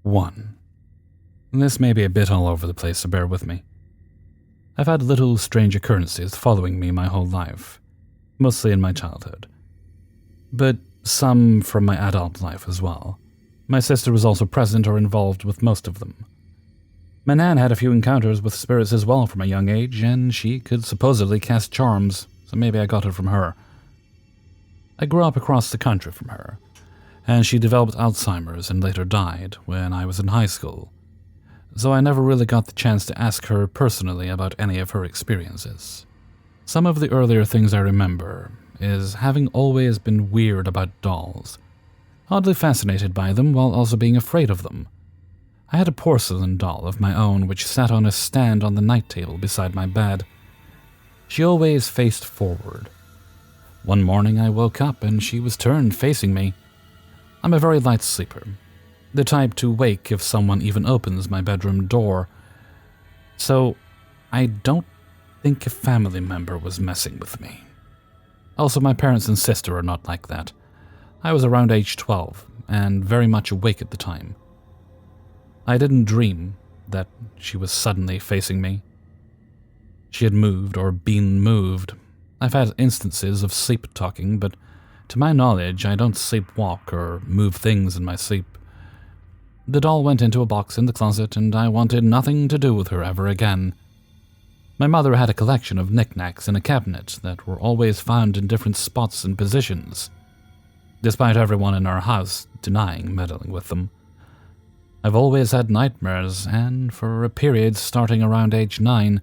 1. This may be a bit all over the place, so bear with me. I've had little strange occurrences following me my whole life, mostly in my childhood, but some from my adult life as well. My sister was also present or involved with most of them. My nan had a few encounters with spirits as well from a young age, and she could supposedly cast charms, so maybe I got it from her. I grew up across the country from her, and she developed Alzheimer's and later died when I was in high school, so I never really got the chance to ask her personally about any of her experiences. Some of the earlier things I remember is having always been weird about dolls, oddly fascinated by them while also being afraid of them. I had a porcelain doll of my own which sat on a stand on the night table beside my bed. She always faced forward. One morning I woke up and she was turned facing me. I'm a very light sleeper, the type to wake if someone even opens my bedroom door, so I don't think a family member was messing with me. Also, my parents and sister are not like that. I was around age 12 and very much awake at the time. I didn't dream that she was suddenly facing me. She had moved or been moved. I've had instances of sleep talking, but to my knowledge, I don't sleepwalk or move things in my sleep. The doll went into a box in the closet, and I wanted nothing to do with her ever again. My mother had a collection of knickknacks in a cabinet that were always found in different spots and positions, despite everyone in our house denying meddling with them. I've always had nightmares, and for a period starting around age 9,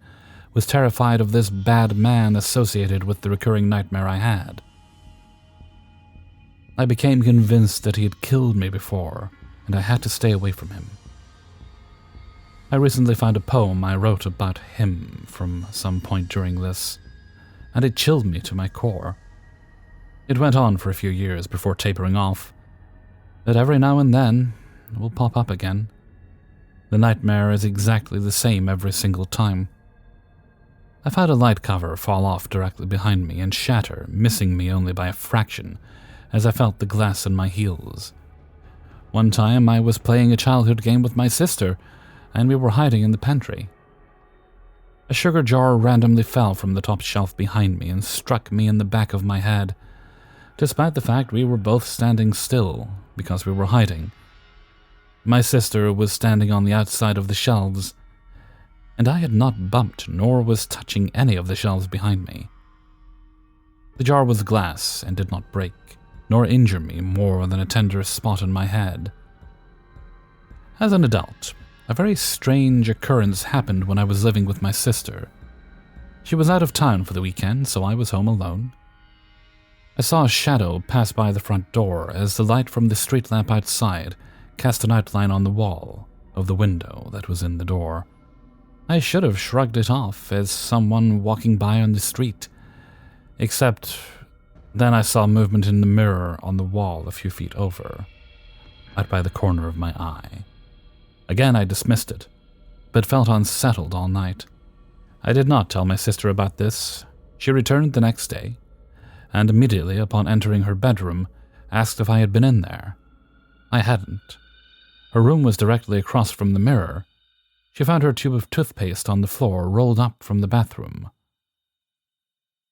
was terrified of this bad man associated with the recurring nightmare I had. I became convinced that he had killed me before, and I had to stay away from him. I recently found a poem I wrote about him from some point during this, and it chilled me to my core. It went on for a few years before tapering off, but every now and then it will pop up again. The nightmare is exactly the same every single time. I've had a light cover fall off directly behind me and shatter, missing me only by a fraction, as I felt the glass in my heels. One time I was playing a childhood game with my sister, and we were hiding in the pantry. A sugar jar randomly fell from the top shelf behind me and struck me in the back of my head, despite the fact we were both standing still because we were hiding. My sister was standing on the outside of the shelves, and I had not bumped nor was touching any of the shelves behind me. The jar was glass and did not break, nor injure me more than a tender spot on my head. As an adult, a very strange occurrence happened when I was living with my sister. She was out of town for the weekend, so I was home alone. I saw a shadow pass by the front door as the light from the street lamp outside cast an outline on the wall of the window that was in the door. I should have shrugged it off as someone walking by on the street, except then I saw movement in the mirror on the wall a few feet over, out by the corner of my eye. Again I dismissed it, but felt unsettled all night. I did not tell my sister about this. She returned the next day, and immediately upon entering her bedroom, asked if I had been in there. I hadn't. Her room was directly across from the mirror. She found her tube of toothpaste on the floor rolled up from the bathroom,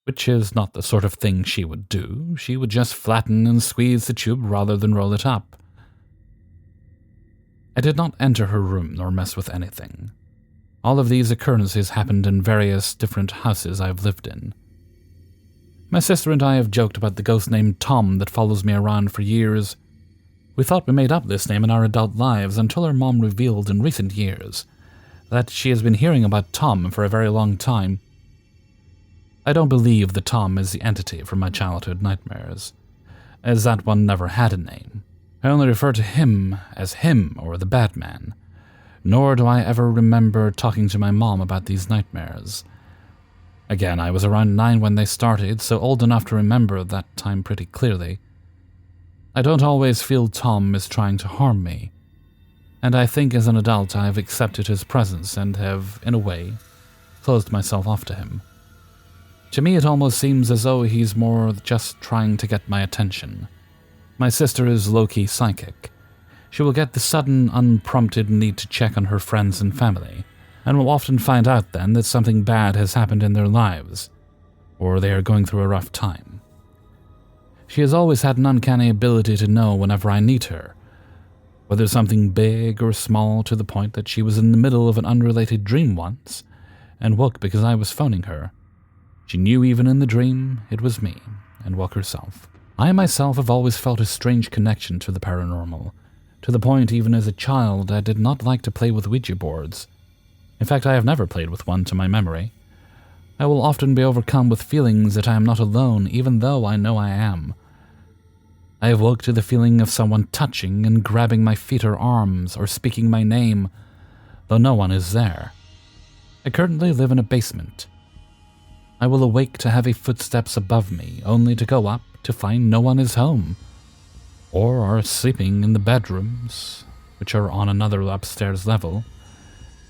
which is not the sort of thing she would do. She would just flatten and squeeze the tube rather than roll it up. I did not enter her room nor mess with anything. All of these occurrences happened in various different houses I've lived in. My sister and I have joked about the ghost named Tom that follows me around for years. We thought we made up this name in our adult lives until our mom revealed in recent years that she has been hearing about Tom for a very long time. I don't believe that Tom is the entity from my childhood nightmares, as that one never had a name. I only refer to him as him or the bad man, nor do I ever remember talking to my mom about these nightmares. Again, I was around 9 when they started, so old enough to remember that time pretty clearly. I don't always feel Tom is trying to harm me, and I think as an adult I have accepted his presence and have, in a way, closed myself off to him. To me it almost seems as though he's more just trying to get my attention. My sister is low-key psychic, She will get the sudden, unprompted need to check on her friends and family, and will often find out then that something bad has happened in their lives, or they are going through a rough time. She has always had an uncanny ability to know whenever I need her, whether something big or small, to the point that she was in the middle of an unrelated dream once and woke because I was phoning her. She knew even in the dream it was me, and woke herself. I myself have always felt a strange connection to the paranormal, to the point even as a child I did not like to play with Ouija boards. In fact, I have never played with one to my memory. I will often be overcome with feelings that I am not alone, even though I know I am. I have woke to the feeling of someone touching and grabbing my feet or arms, or speaking my name, though no one is there. I currently live in a basement. I will awake to heavy footsteps above me, only to go up to find no one is home, or are sleeping in the bedrooms, which are on another upstairs level,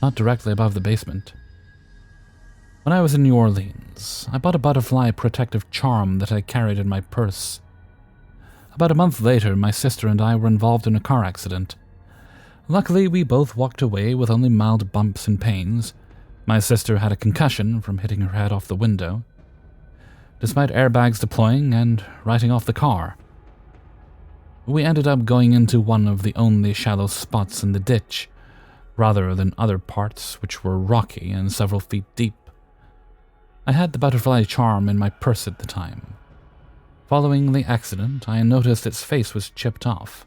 not directly above the basement. When I was in New Orleans, I bought a butterfly protective charm that I carried in my purse. About a month later, my sister and I were involved in a car accident. Luckily, we both walked away with only mild bumps and pains. My sister had a concussion from hitting her head off the window, despite airbags deploying and writing off the car. We ended up going into one of the only shallow spots in the ditch, rather than other parts which were rocky and several feet deep. I had the butterfly charm in my purse at the time. Following the accident, I noticed its face was chipped off.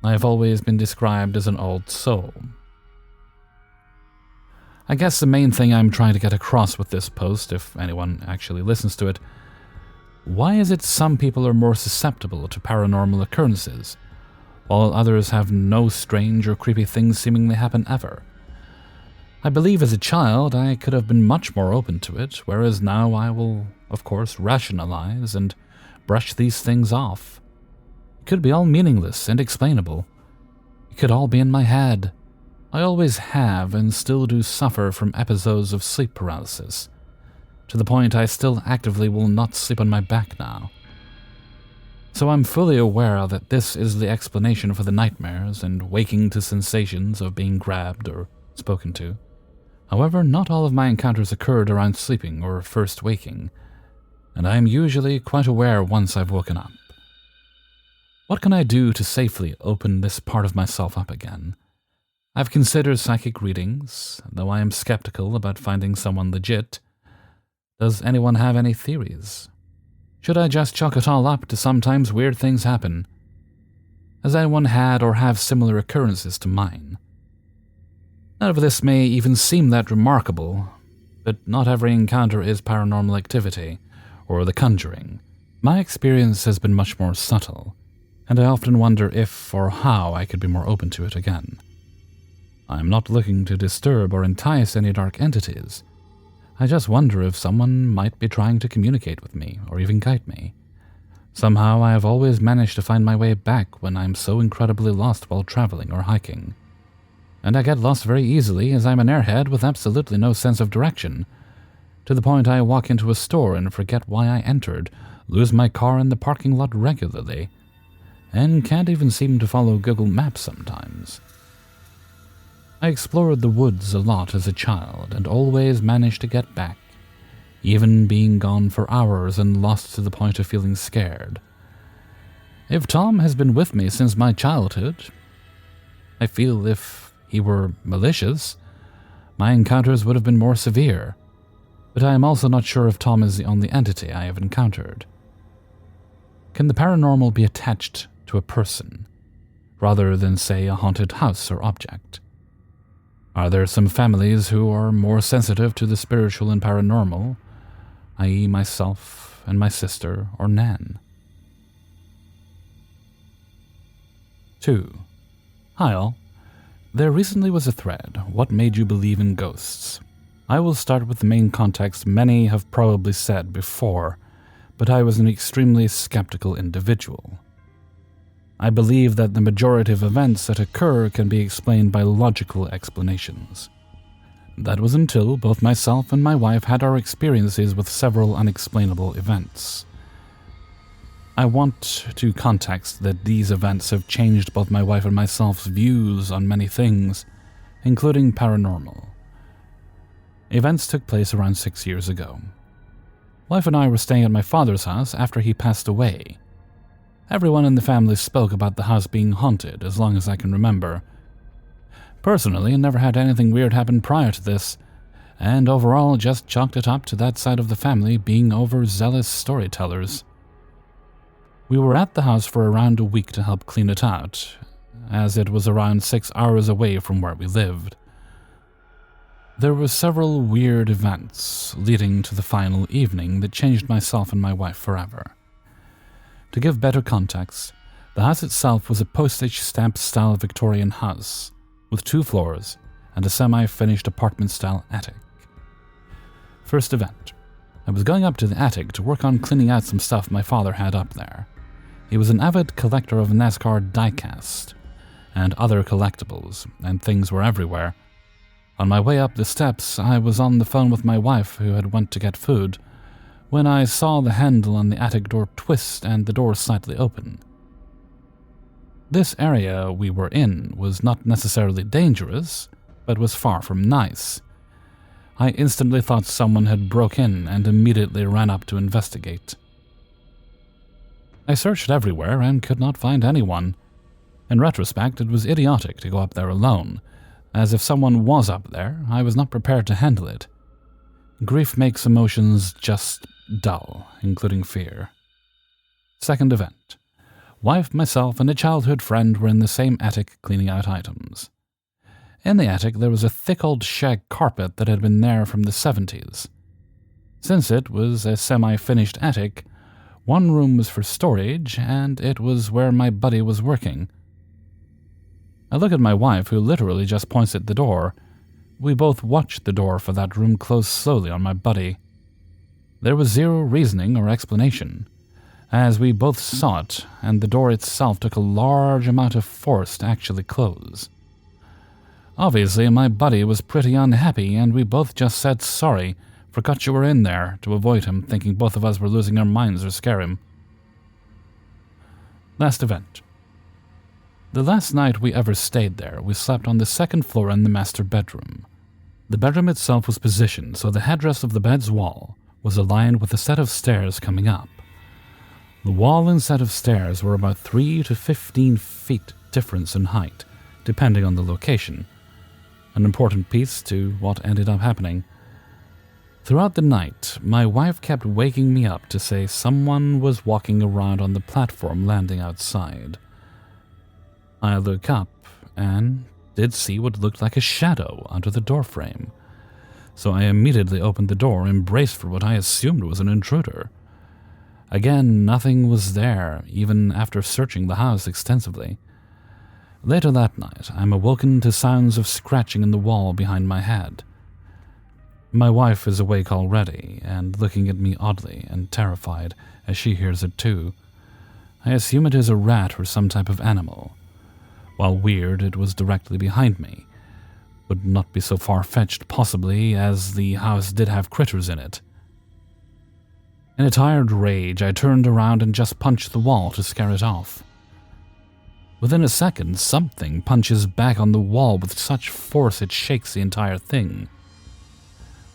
I have always been described as an old soul. I guess the main thing I'm trying to get across with this post, if anyone actually listens to it, why is it some people are more susceptible to paranormal occurrences, while others have no strange or creepy things seemingly happen ever? I believe as a child I could have been much more open to it, whereas now I will, of course, rationalize and brush these things off. It could be all meaningless and explainable. It could all be in my head. I always have and still do suffer from episodes of sleep paralysis, to the point I still actively will not sleep on my back now. So I'm fully aware that this is the explanation for the nightmares and waking to sensations of being grabbed or spoken to. However, not all of my encounters occurred around sleeping or first waking, and I am usually quite aware once I've woken up. What can I do to safely open this part of myself up again? I've considered psychic readings, though I am skeptical about finding someone legit. Does anyone have any theories? Should I just chalk it all up to sometimes weird things happen? Has anyone had or have similar occurrences to mine? None of this may even seem that remarkable, but not every encounter is paranormal activity, or the conjuring. My experience has been much more subtle, and I often wonder if or how I could be more open to it again. I am not looking to disturb or entice any dark entities. I just wonder if someone might be trying to communicate with me, or even guide me. Somehow I have always managed to find my way back when I am so incredibly lost while traveling or hiking. And I get lost very easily as I'm an airhead with absolutely no sense of direction, to the point I walk into a store and forget why I entered, lose my car in the parking lot regularly, and can't even seem to follow Google Maps sometimes. I explored the woods a lot as a child and always managed to get back, even being gone for hours and lost to the point of feeling scared. If Tom has been with me since my childhood, I feel if he were malicious, my encounters would have been more severe, but I am also not sure if Tom is the only entity I have encountered. Can the paranormal be attached to a person, rather than, say, a haunted house or object? Are there some families who are more sensitive to the spiritual and paranormal, i.e. myself and my sister or Nan? 2. Hi all. There recently was a thread, "What made you believe in ghosts?" I will start with the main context many have probably said before, but I was an extremely skeptical individual. I believe that the majority of events that occur can be explained by logical explanations. That was until both myself and my wife had our experiences with several unexplainable events. I want to context that these events have changed both my wife and myself's views on many things, including paranormal. Events took place around 6 years ago. Wife and I were staying at my father's house after he passed away. Everyone in the family spoke about the house being haunted as long as I can remember. Personally, I never had anything weird happen prior to this, and overall just chalked it up to that side of the family being overzealous storytellers. We were at the house for around a week to help clean it out, as it was around 6 hours away from where we lived. There were several weird events leading to the final evening that changed myself and my wife forever. To give better context, the house itself was a postage-stamp-style Victorian house, with 2 floors and a semi-finished apartment-style attic. First event. I was going up to the attic to work on cleaning out some stuff my father had up there. He was an avid collector of NASCAR diecast and other collectibles, and things were everywhere. On my way up the steps, I was on the phone with my wife, who had went to get food, when I saw the handle on the attic door twist and the door slightly open. This area we were in was not necessarily dangerous, but was far from nice. I instantly thought someone had broke in and immediately ran up to investigate. I searched everywhere and could not find anyone. In retrospect, it was idiotic to go up there alone, as if someone was up there, I was not prepared to handle it. Grief makes emotions just dull, including fear. Second event. Wife, myself, and a childhood friend were in the same attic cleaning out items. In the attic there was a thick old shag carpet that had been there from the 70s. Since it was a semi-finished attic, one room was for storage, and it was where my buddy was working. I look at my wife, who literally just points at the door. We both watched the door for that room close slowly on my buddy. There was zero reasoning or explanation, as we both saw it, and the door itself took a large amount of force to actually close. Obviously, my buddy was pretty unhappy, and we both just said sorry, forgot you were in there, to avoid him thinking both of us were losing our minds or scare him. Last event. The last night we ever stayed there, we slept on the 2nd floor in the master bedroom. The bedroom itself was positioned so the headrest of the bed's wall was aligned with a set of stairs coming up. The wall and set of stairs were about 3 to 15 feet difference in height, depending on the location. An important piece to what ended up happening. Throughout the night, my wife kept waking me up to say someone was walking around on the platform landing outside. I looked up and did see what looked like a shadow under the doorframe, so I immediately opened the door and braced for what I assumed was an intruder. Again, nothing was there, even after searching the house extensively. Later that night, I'm awoken to sounds of scratching in the wall behind my head. My wife is awake already and looking at me oddly and terrified as she hears it too. I assume it is a rat or some type of animal. While weird, it was directly behind me. Would not be so far-fetched, possibly, as the house did have critters in it. In a tired rage, I turned around and just punched the wall to scare it off. Within a second, something punches back on the wall with such force it shakes the entire thing.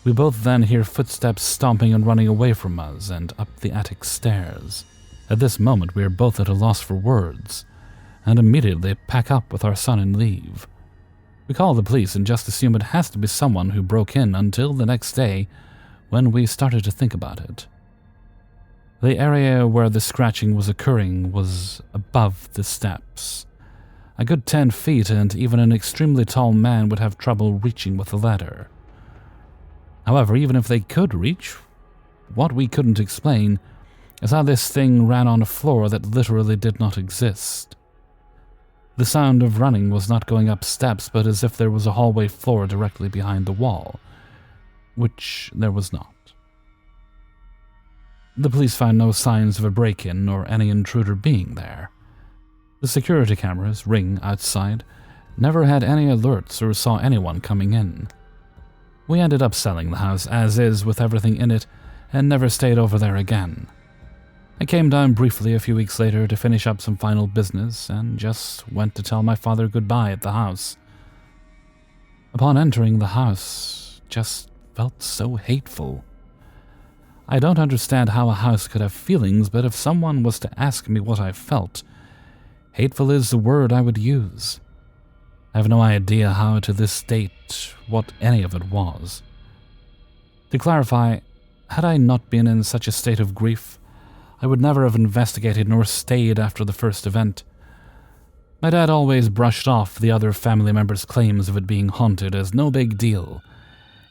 We both then hear footsteps stomping and running away from us and up the attic stairs. At this moment, we are both at a loss for words, and immediately pack up with our son and leave. We call the police and just assume it has to be someone who broke in until the next day when we started to think about it. The area where the scratching was occurring was above the steps. A good 10 feet, and even an extremely tall man would have trouble reaching with a ladder. However, even if they could reach, what we couldn't explain is how this thing ran on a floor that literally did not exist. The sound of running was not going up steps, but as if there was a hallway floor directly behind the wall, which there was not. The police found no signs of a break-in or any intruder being there. The security cameras, ring outside, never had any alerts or saw anyone coming in. We ended up selling the house as is with everything in it and never stayed over there again. I came down briefly a few weeks later to finish up some final business and just went to tell my father goodbye at the house. Upon entering the house, just felt so hateful. I don't understand how a house could have feelings, but if someone was to ask me what I felt, hateful is the word I would use. I have no idea how to this date what any of it was. To clarify, had I not been in such a state of grief, I would never have investigated nor stayed after the first event. My dad always brushed off the other family members' claims of it being haunted as no big deal.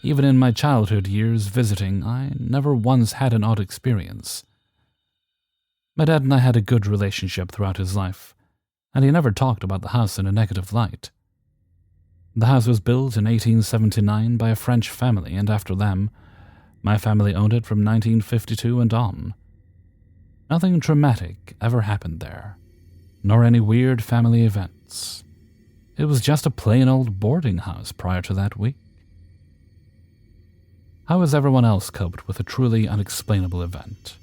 Even in my childhood years visiting, I never once had an odd experience. My dad and I had a good relationship throughout his life, and he never talked about the house in a negative light. The house was built in 1879 by a French family, and after them, my family owned it from 1952 and on. Nothing traumatic ever happened there, nor any weird family events. It was just a plain old boarding house prior to that week. How has everyone else coped with a truly unexplainable event?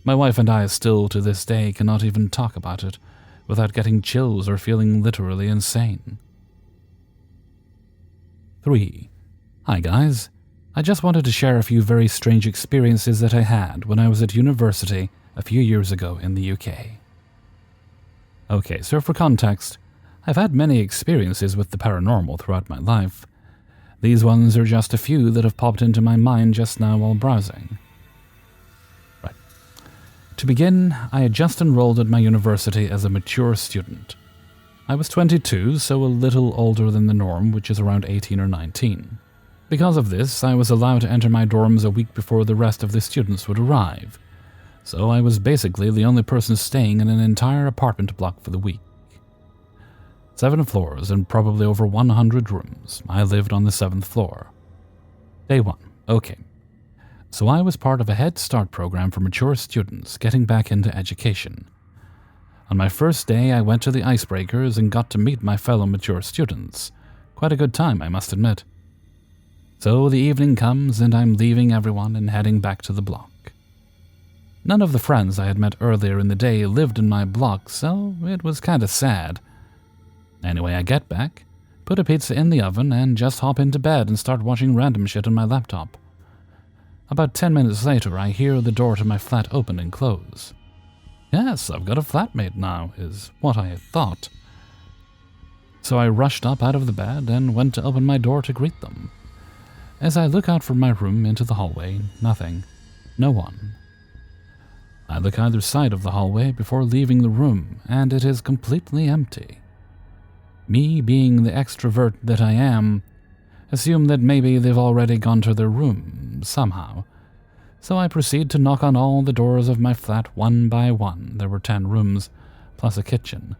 My wife and I still to this day cannot even talk about it without getting chills or feeling literally insane. 3. Hi guys. I just wanted to share a few very strange experiences that I had when I was at university a few years ago in the UK. Okay, so for context, I've had many experiences with the paranormal throughout my life. These ones are just a few that have popped into my mind just now while browsing. Right. To begin, I had just enrolled at my university as a mature student. I was 22, so a little older than the norm, which is around 18 or 19. Because of this, I was allowed to enter my dorms a week before the rest of the students would arrive, so I was basically the only person staying in an entire apartment block for the week. 7 floors and probably over 100 rooms. I lived on the 7th floor. Day 1. Okay. So I was part of a Head Start program for mature students getting back into education. On my first day, I went to the icebreakers and got to meet my fellow mature students. Quite a good time, I must admit. So the evening comes and I'm leaving everyone and heading back to the block. None of the friends I had met earlier in the day lived in my block, so it was kinda sad. Anyway, I get back, put a pizza in the oven, and just hop into bed and start watching random shit on my laptop. About 10 minutes later, I hear the door to my flat open and close. Yes, I've got a flatmate now, is what I had thought. So I rushed up out of the bed and went to open my door to greet them. As I look out from my room into the hallway, nothing. No one. I look either side of the hallway before leaving the room, and it is completely empty. Me, being the extrovert that I am, assume that maybe they've already gone to their room, somehow. So I proceed to knock on all the doors of my flat one by one. There were 10 rooms, plus a kitchen.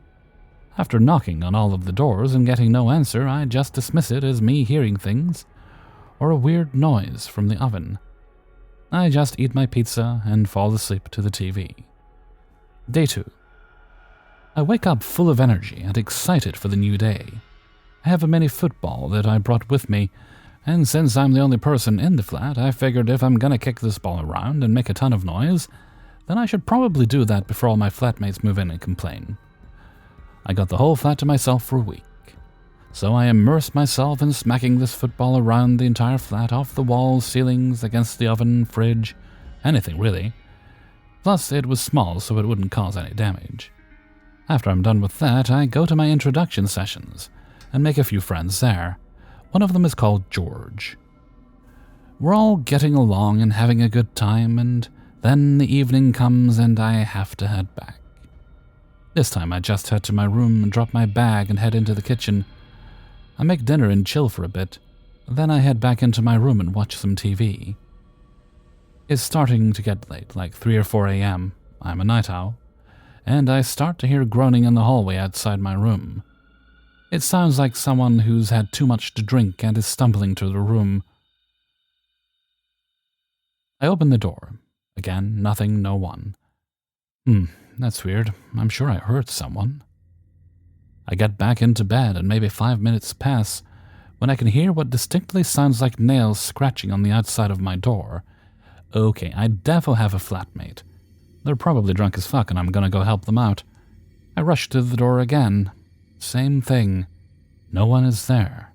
After knocking on all of the doors and getting no answer, I just dismiss it as me hearing things, or a weird noise from the oven. I just eat my pizza and fall asleep to the TV. Day 2. I wake up full of energy and excited for the new day. I have a mini football that I brought with me, and since I'm the only person in the flat, I figured if I'm gonna kick this ball around and make a ton of noise, then I should probably do that before all my flatmates move in and complain. I got the whole flat to myself for a week. So I immersed myself in smacking this football around the entire flat, off the walls, ceilings, against the oven, fridge, anything really. Plus, it was small, so it wouldn't cause any damage. After I'm done with that, I go to my introduction sessions and make a few friends there. One of them is called George. We're all getting along and having a good time, and then the evening comes and I have to head back. This time I just head to my room and drop my bag and head into the kitchen. I make dinner and chill for a bit, then I head back into my room and watch some TV. It's starting to get late, like 3 or 4 a.m. I'm a night owl, and I start to hear groaning in the hallway outside my room. It sounds like someone who's had too much to drink and is stumbling to the room. I open the door. Again, nothing, no one. That's weird. I'm sure I heard someone. I get back into bed and maybe 5 minutes pass when I can hear what distinctly sounds like nails scratching on the outside of my door. Okay, I defo have a flatmate. They're probably drunk as fuck and I'm gonna go help them out. I rush to the door again. Same thing. No one is there.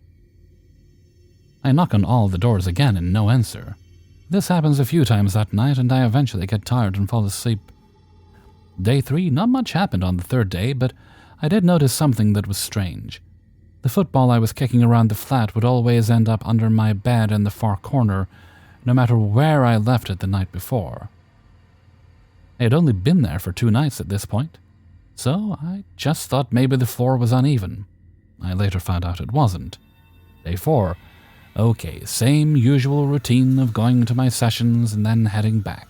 I knock on all the doors again and no answer. This happens a few times that night and I eventually get tired and fall asleep. Day 3, not much happened on the third day, but I did notice something that was strange. The football I was kicking around the flat would always end up under my bed in the far corner, no matter where I left it the night before. I had only been there for 2 nights at this point, so I just thought maybe the floor was uneven. I later found out it wasn't. Day 4. Okay, same usual routine of going to my sessions and then heading back.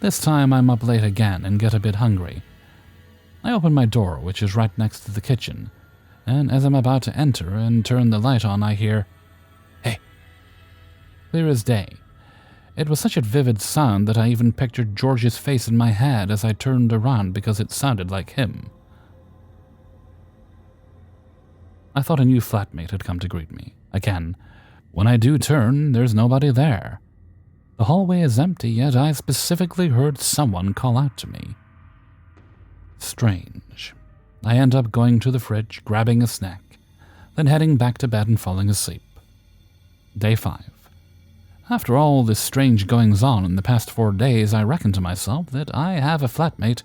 This time I'm up late again and get a bit hungry. I open my door, which is right next to the kitchen, and as I'm about to enter and turn the light on, I hear, "Hey." Clear as day. It was such a vivid sound that I even pictured George's face in my head as I turned around because it sounded like him. I thought a new flatmate had come to greet me. Again, when I do turn, there's nobody there. The hallway is empty, yet I specifically heard someone call out to me. Strange. I end up going to the fridge, grabbing a snack, then heading back to bed and falling asleep. Day 5. After all this strange goings-on in the past 4 days, I reckon to myself that I have a flatmate,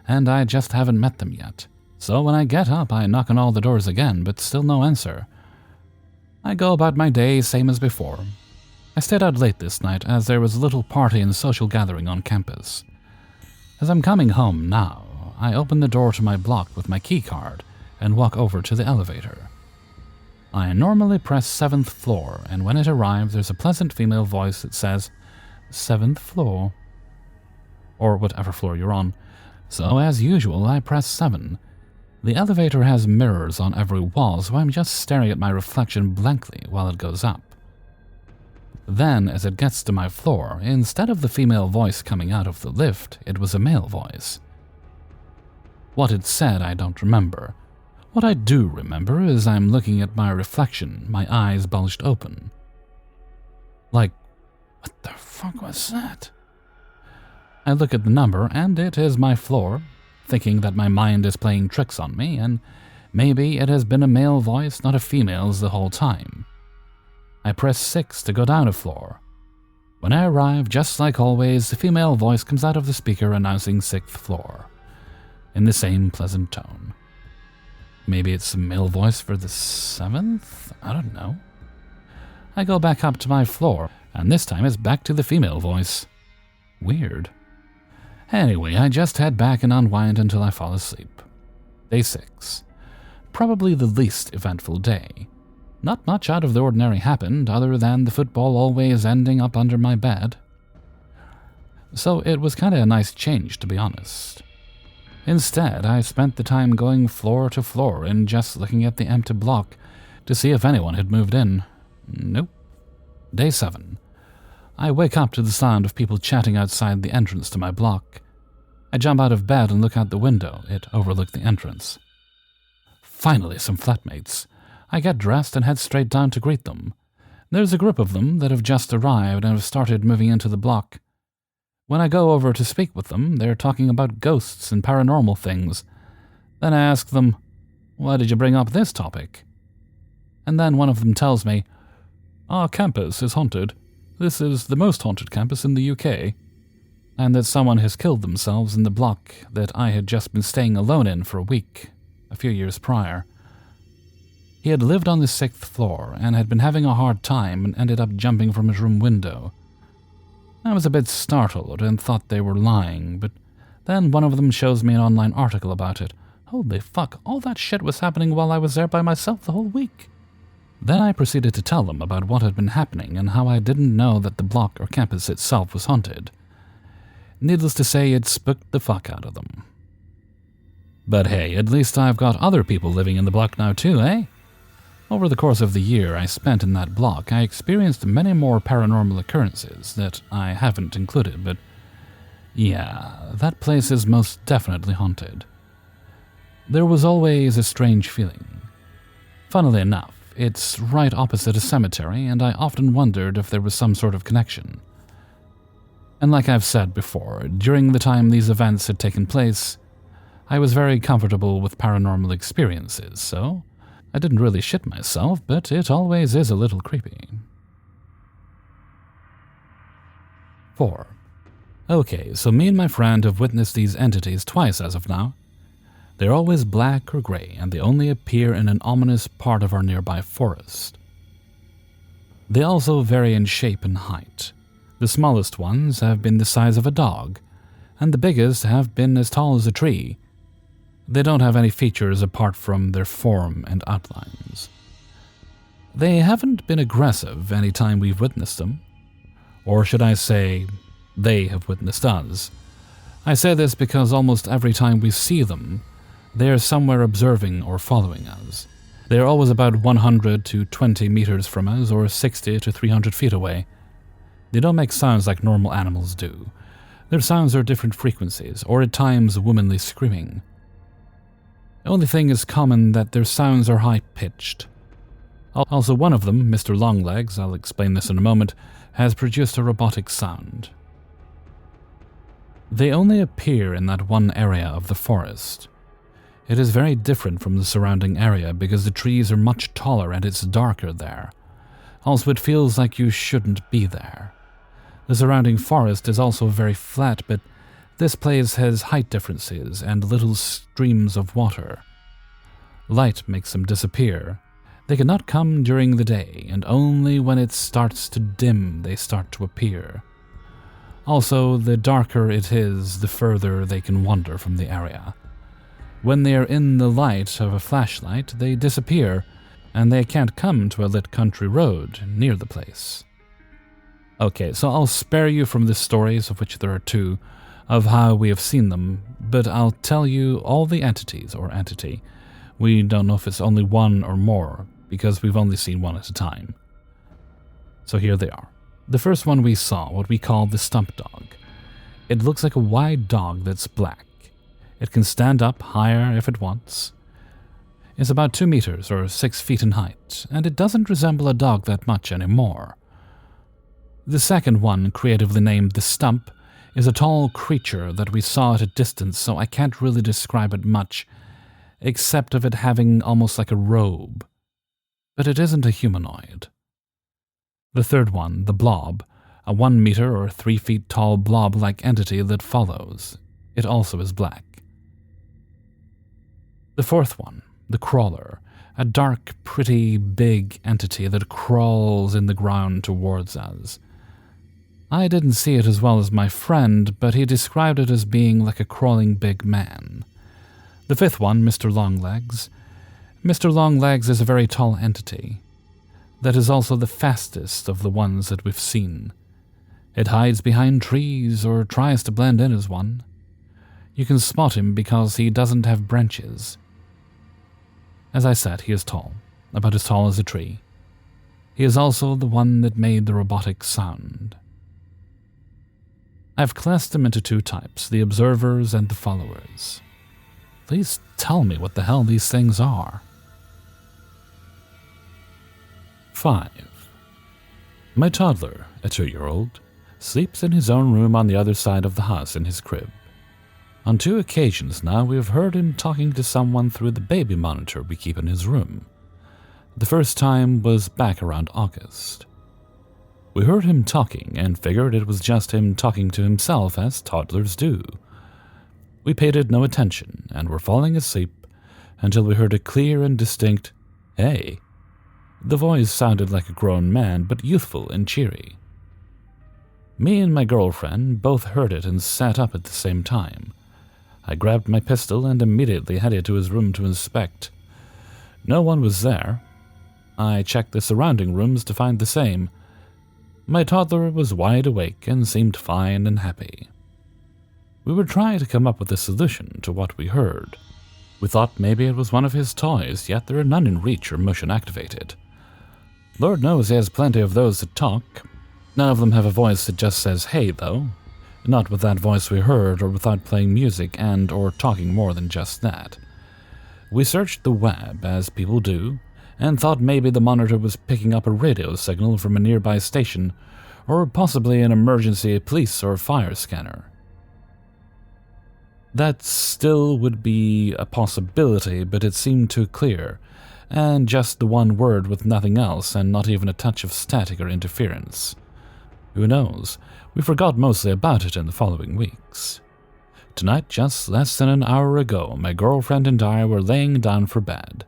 and I just haven't met them yet. So when I get up, I knock on all the doors again, but still no answer. I go about my day same as before. I stayed out late this night as there was a little party and social gathering on campus. As I'm coming home now, I open the door to my block with my key card and walk over to the elevator. I normally press 7th floor, and when it arrives, there's a pleasant female voice that says, 7th floor, or whatever floor you're on. So, as usual, I press 7. The elevator has mirrors on every wall, so I'm just staring at my reflection blankly while it goes up. Then, as it gets to my floor, instead of the female voice coming out of the lift, it was a male voice. What it said, I don't remember. What I do remember is I'm looking at my reflection, my eyes bulged open. Like, what the fuck was that? I look at the number, and it is my floor, thinking that my mind is playing tricks on me, and maybe it has been a male voice, not a female's, the whole time. I press 6 to go down a floor. When I arrive, just like always, the female voice comes out of the speaker announcing 6th floor, in the same pleasant tone. Maybe it's a male voice for the 7th? I don't know. I go back up to my floor, and this time it's back to the female voice. Weird. Anyway, I just head back and unwind until I fall asleep. Day 6. Probably the least eventful day. Not much out of the ordinary happened, other than the football always ending up under my bed. So it was kinda a nice change, to be honest. Instead, I spent the time going floor to floor and just looking at the empty block to see if anyone had moved in. Nope. Day 7. I wake up to the sound of people chatting outside the entrance to my block. I jump out of bed and look out the window. It overlooked the entrance. Finally, some flatmates. I get dressed and head straight down to greet them. There's a group of them that have just arrived and have started moving into the block. When I go over to speak with them, they're talking about ghosts and paranormal things. Then I ask them, "Why did you bring up this topic?" And then one of them tells me, "Our campus is haunted. This is the most haunted campus in the UK." And that someone has killed themselves in the block that I had just been staying alone in for a week, a few years prior. He had lived on the 6th floor and had been having a hard time and ended up jumping from his room window. I was a bit startled and thought they were lying, but then one of them shows me an online article about it. Holy fuck, all that shit was happening while I was there by myself the whole week. Then I proceeded to tell them about what had been happening and how I didn't know that the block or campus itself was haunted. Needless to say, it spooked the fuck out of them. But hey, at least I've got other people living in the block now too, eh? Over the course of the year I spent in that block, I experienced many more paranormal occurrences that I haven't included, but yeah, that place is most definitely haunted. There was always a strange feeling. Funnily enough, it's right opposite a cemetery, and I often wondered if there was some sort of connection. And like I've said before, during the time these events had taken place, I was very comfortable with paranormal experiences, so I didn't really shit myself, but it always is a little creepy. 4. Okay, so me and my friend have witnessed these entities twice as of now. They're always black or gray, and they only appear in an ominous part of our nearby forest. They also vary in shape and height. The smallest ones have been the size of a dog, and the biggest have been as tall as a tree. They don't have any features apart from their form and outlines. They haven't been aggressive any time we've witnessed them. Or should I say, they have witnessed us. I say this because almost every time we see them, they are somewhere observing or following us. They are always about 100 to 20 meters from us or 60 to 300 feet away. They don't make sounds like normal animals do. Their sounds are different frequencies, or at times womanly screaming. The only thing is common that their sounds are high-pitched. Also, one of them, Mr. Longlegs, I'll explain this in a moment, has produced a robotic sound. They only appear in that one area of the forest. It is very different from the surrounding area because the trees are much taller and it's darker there. Also, it feels like you shouldn't be there. The surrounding forest is also very flat, but this place has height differences and little streams of water. Light makes them disappear. They cannot come during the day, and only when it starts to dim they start to appear. Also, the darker it is, the further they can wander from the area. When they are in the light of a flashlight, they disappear, and they can't come to a lit country road near the place. Okay, so I'll spare you from the stories, of which there are 2, of how we have seen them, but I'll tell you all the entities or entity. We don't know if it's only one or more, because we've only seen one at a time. So here they are. The first one we saw, what we call the stump dog. It looks like a wide dog that's black. It can stand up higher if it wants. It's about 2 meters or 6 feet in height, and it doesn't resemble a dog that much anymore. The second one, creatively named the Stump, is a tall creature that we saw at a distance, so I can't really describe it much, except of it having almost like a robe. But it isn't a humanoid. The third one, the Blob, a 1 meter or 3 feet tall blob-like entity that follows. It also is black. The fourth one, the Crawler, a dark, pretty, big entity that crawls in the ground towards us. I didn't see it as well as my friend, but he described it as being like a crawling big man. The fifth one, Mr. Longlegs. Mr. Longlegs is a very tall entity. That is also the fastest of the ones that we've seen. It hides behind trees or tries to blend in as one. You can spot him because he doesn't have branches. As I said, he is tall, about as tall as a tree. He is also the one that made the robotic sound. I've classed them into 2 types, the observers and the followers. Please tell me what the hell these things are. 5. My toddler, a 2-year-old, sleeps in his own room on the other side of the house in his crib. On 2 occasions now we have heard him talking to someone through the baby monitor we keep in his room. The first time was back around August. We heard him talking and figured it was just him talking to himself as toddlers do. We paid it no attention and were falling asleep until we heard a clear and distinct, "Hey." The voice sounded like a grown man, but youthful and cheery. Me and my girlfriend both heard it and sat up at the same time. I grabbed my pistol and immediately headed to his room to inspect. No one was there. I checked the surrounding rooms to find the same. My toddler was wide awake and seemed fine and happy. We were trying to come up with a solution to what we heard. We thought maybe it was one of his toys, yet there are none in reach or motion activated. Lord knows he has plenty of those that talk. None of them have a voice that just says, "Hey," though. Not with that voice we heard, or without playing music and or talking more than just that. We searched the web, as people do, and thought maybe the monitor was picking up a radio signal from a nearby station, or possibly an emergency police or fire scanner. That still would be a possibility, but it seemed too clear, and just the one word with nothing else and not even a touch of static or interference. Who knows? We forgot mostly about it in the following weeks. Tonight, just less than an hour ago, my girlfriend and I were laying down for bed.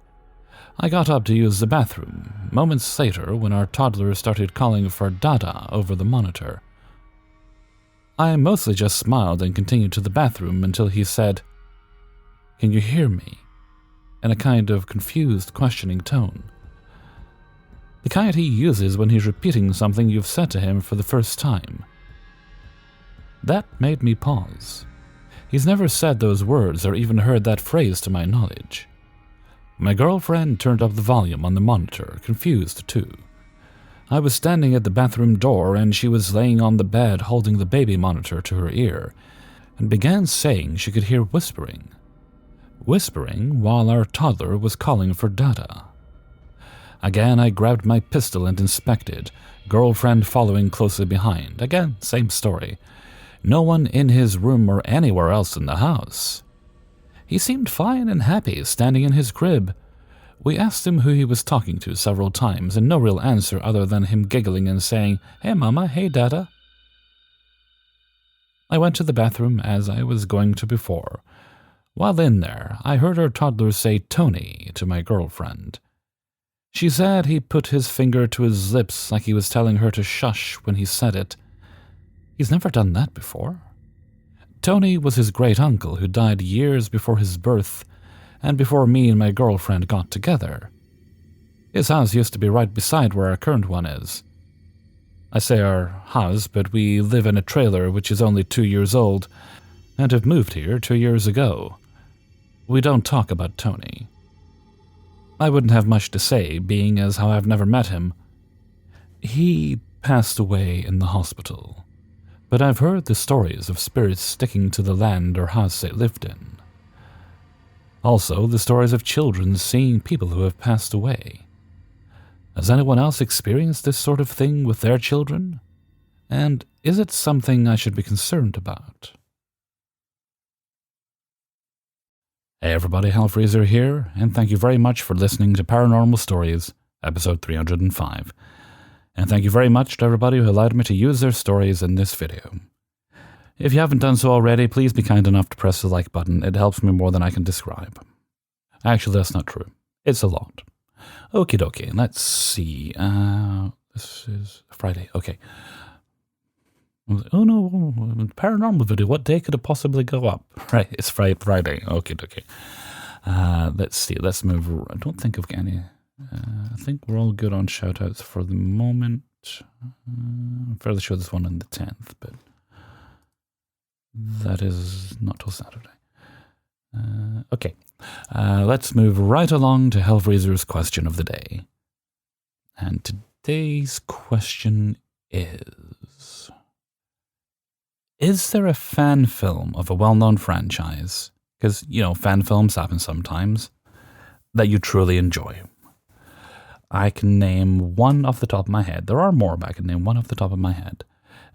I got up to use the bathroom, moments later when our toddler started calling for Dada over the monitor. I mostly just smiled and continued to the bathroom until he said, "Can you hear me?" in a kind of confused, questioning tone. The kind he uses when he's repeating something you've said to him for the first time. That made me pause. He's never said those words or even heard that phrase to my knowledge. My girlfriend turned up the volume on the monitor, confused too. I was standing at the bathroom door and she was laying on the bed holding the baby monitor to her ear and began saying she could hear whispering. Whispering while our toddler was calling for Dada. Again, I grabbed my pistol and inspected, girlfriend following closely behind. Again, same story. No one in his room or anywhere else in the house. He seemed fine and happy, standing in his crib. We asked him who he was talking to several times, and no real answer other than him giggling and saying, "Hey mama, hey dada." I went to the bathroom as I was going to before. While in there, I heard our toddler say Tony to my girlfriend. She said he put his finger to his lips like he was telling her to shush when he said it. He's never done that before. Tony was his great-uncle who died years before his birth and before me and my girlfriend got together. His house used to be right beside where our current one is. I say our house, but we live in a trailer which is only 2 years old and have moved here 2 years ago. We don't talk about Tony. I wouldn't have much to say, being as how I've never met him. He passed away in the hospital, but I've heard the stories of spirits sticking to the land or house they lived in. Also, the stories of children seeing people who have passed away. Has anyone else experienced this sort of thing with their children? And is it something I should be concerned about? Hey everybody, Hellfreezer here, and thank you very much for listening to Paranormal Stories, episode 305. And thank you very much to everybody who allowed me to use their stories in this video. If you haven't done so already, please be kind enough to press the like button. It helps me more than I can describe. Actually, that's not true. It's a lot. Okie dokie, let's see. This is Friday. Okay. Oh no, paranormal video. What day could it possibly go up? Right, it's Friday. Okay, okay. Let's see. Let's move. I don't think of any. I think we're all good on shoutouts for the moment. I'm fairly sure there's one on the 10th, but that is not till Saturday. Okay. Let's move right along to Hellfreezer's question of the day. And today's question is there a fan film of a well-known franchise, because, you know, fan films happen sometimes, that you truly enjoy? I can name one off the top of my head. There are more, but I can name one off the top of my head.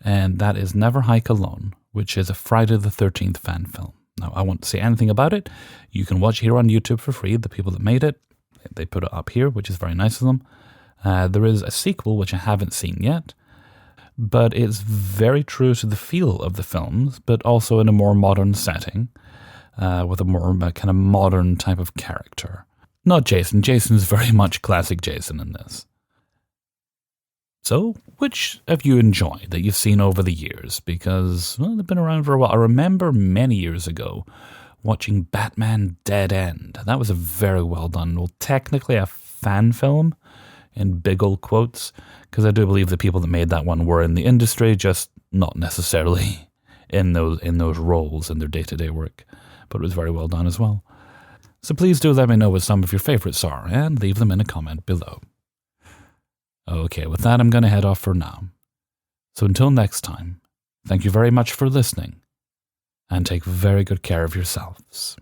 And that is Never Hike Alone, which is a Friday the 13th fan film. Now, I won't say anything about it. You can watch it here on YouTube for free. The people that made it, they put it up here, which is very nice of them. There is a sequel, which I haven't seen yet, but it's very true to the feel of the films, but also in a more modern setting, with a more kind of modern type of character. Not Jason. Jason's very much classic Jason in this. So, which have you enjoyed that you've seen over the years? Because, well, they've been around for a while. I remember many years ago watching Batman Dead End. That was a very well done, well, technically a fan film, in big old quotes, because I do believe the people that made that one were in the industry, just not necessarily in those roles in their day-to-day work. But it was very well done as well. So please do let me know what some of your favorites are, and leave them in a comment below. Okay, with that, I'm going to head off for now. So until next time, thank you very much for listening, and take very good care of yourselves.